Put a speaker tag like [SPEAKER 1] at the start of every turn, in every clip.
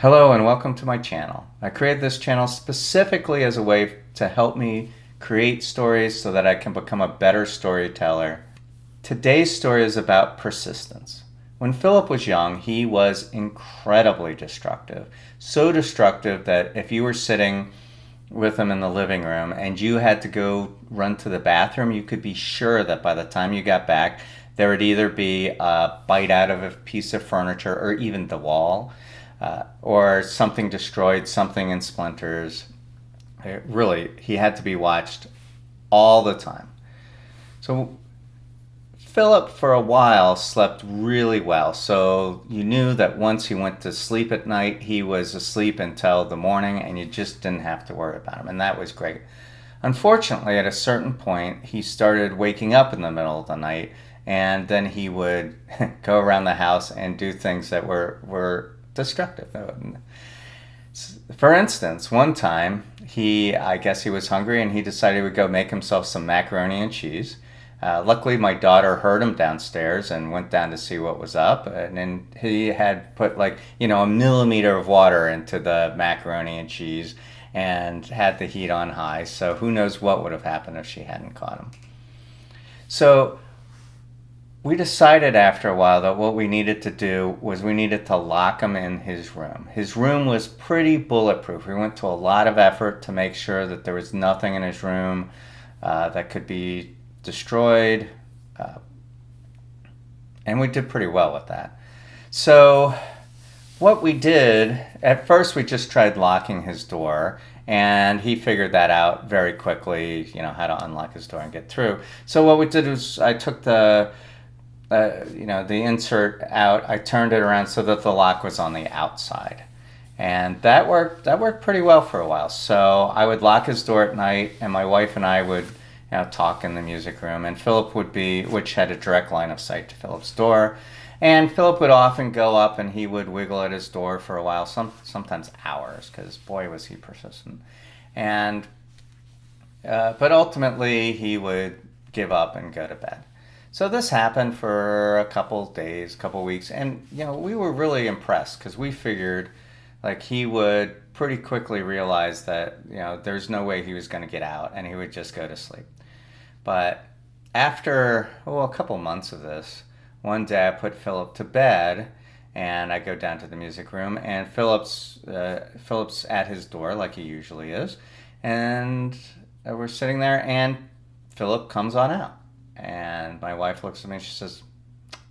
[SPEAKER 1] Hello and welcome to my channel. I created this channel specifically as a way to help me create stories so that I can become a better storyteller. Today's story is about persistence. When Philip was young, he was incredibly destructive. So destructive that if you were sitting with him in the living room and you had to go run to the bathroom, you could be sure that by the time you got back, there would either be a bite out of a piece of furniture or even the wall, or something destroyed, something in splinters. Really, he had to be watched all the time. So Philip, for a while, slept really well. So you knew that once he went to sleep at night, he was asleep until the morning, and you just didn't have to worry about him. And that was great. Unfortunately, at a certain point, he started waking up in the middle of the night, and then he would go around the house and do things that were destructive. For instance, one time, I guess he was hungry, and he decided he would go make himself some macaroni and cheese. Luckily, my daughter heard him downstairs and went down to see what was up. And then he had put a millimeter of water into the macaroni and cheese and had the heat on high. So who knows what would have happened if she hadn't caught him. So we decided after a while that what we needed to do was we needed to lock him in his room. His room was pretty bulletproof. We went to a lot of effort to make sure that there was nothing in his room that could be destroyed, and we did pretty well with that. So what we did, at first we just tried locking his door, and he figured that out very quickly, how to unlock his door and get through. So what we did was I took the insert out, I turned it around so that the lock was on the outside. And that worked pretty well for a while. So I would lock his door at night, and my wife and I would talk in the music room, and Philip which had a direct line of sight to Philip's door, and Philip would often go up and he would wiggle at his door for a while, sometimes hours, because boy was he persistent. And but ultimately he would give up and go to bed. So this happened for a couple days, couple weeks, and we were really impressed because we figured he would pretty quickly realize that there's no way he was going to get out, and he would just go to sleep. But after a couple months of this, one day I put Philip to bed, and I go down to the music room, and Philip's at his door like he usually is, and we're sitting there, and Philip comes on out, and my wife looks at me and she says,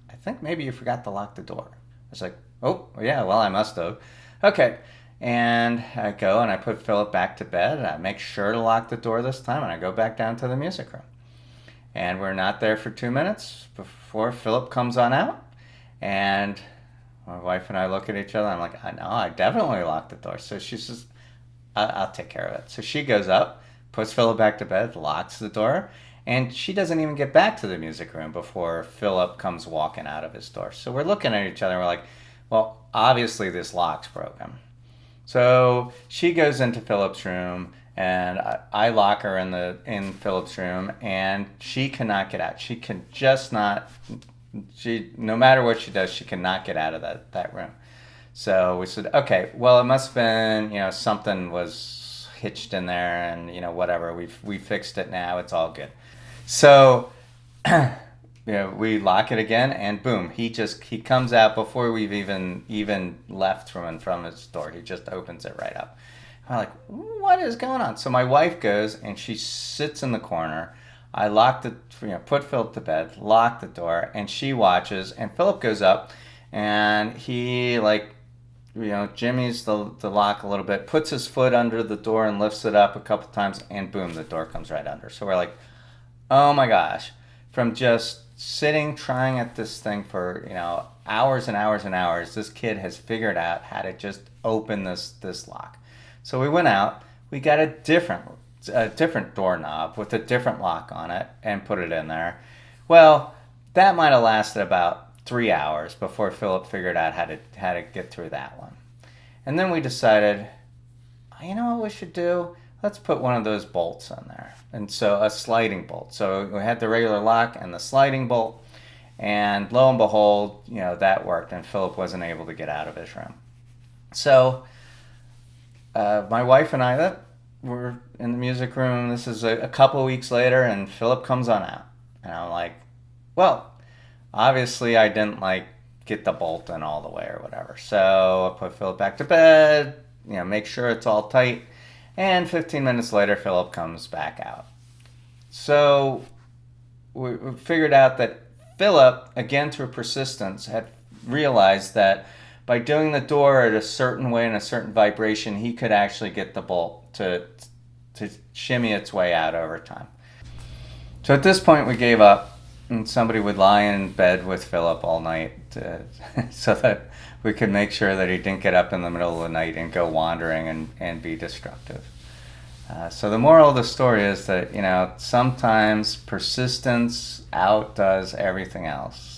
[SPEAKER 1] "I think maybe you forgot to lock the door." I was like, "Oh yeah, well I must have." Okay. And I go and I put Philip back to bed, and I make sure to lock the door this time, and I go back down to the music room. And we're not there for 2 minutes before Philip comes on out, and my wife and I look at each other, and I'm like, "I know, I definitely locked the door." So she says, I'll take care of it. So she goes up, puts Philip back to bed, locks the door, and she doesn't even get back to the music room before Philip comes walking out of his door. So we're looking at each other, and we're like, well, obviously this lock's broken. So she goes into Philip's room, and I lock her in Philip's room, and she cannot get out. She can just not. No matter what she does, she cannot get out of that room. So we said, okay, well, it must have been something was hitched in there, and whatever. We fixed it now. It's all good. So we lock it again, and boom, he comes out before we've even left from his door. He just opens it right up. I'm like, what is going on? So my wife goes and she sits in the corner. I put Philip to bed, lock the door, and she watches. And Philip goes up, and he jimmies the lock a little bit, puts his foot under the door and lifts it up a couple times, and boom, the door comes right under. So we're like, oh my gosh, from just sitting trying at this thing for hours and hours and hours, this kid has figured out how to just open this lock. So we went out, we got a different doorknob with a different lock on it, and put it in there. Well, that might have lasted about 3 hours before Philip figured out how to get through that one. And then we decided, you know what we should do? Let's put one of those bolts on there. And so a sliding bolt. So we had the regular lock and the sliding bolt, and lo and behold, that worked, and Philip wasn't able to get out of his room. So my wife and I, that we're in the music room. This is a couple of weeks later, and Philip comes on out, and I'm like, well, obviously I didn't like get the bolt in all the way or whatever. So I put Philip back to bed, make sure it's all tight. And 15 minutes later, Philip comes back out. So we figured out that Philip, again through persistence, had realized that by doing the door at a certain way and a certain vibration, he could actually get the bolt to shimmy its way out over time. So at this point, we gave up, and somebody would lie in bed with Philip all night so that we could make sure that he didn't get up in the middle of the night and go wandering and be destructive. So the moral of the story is that sometimes persistence outdoes everything else.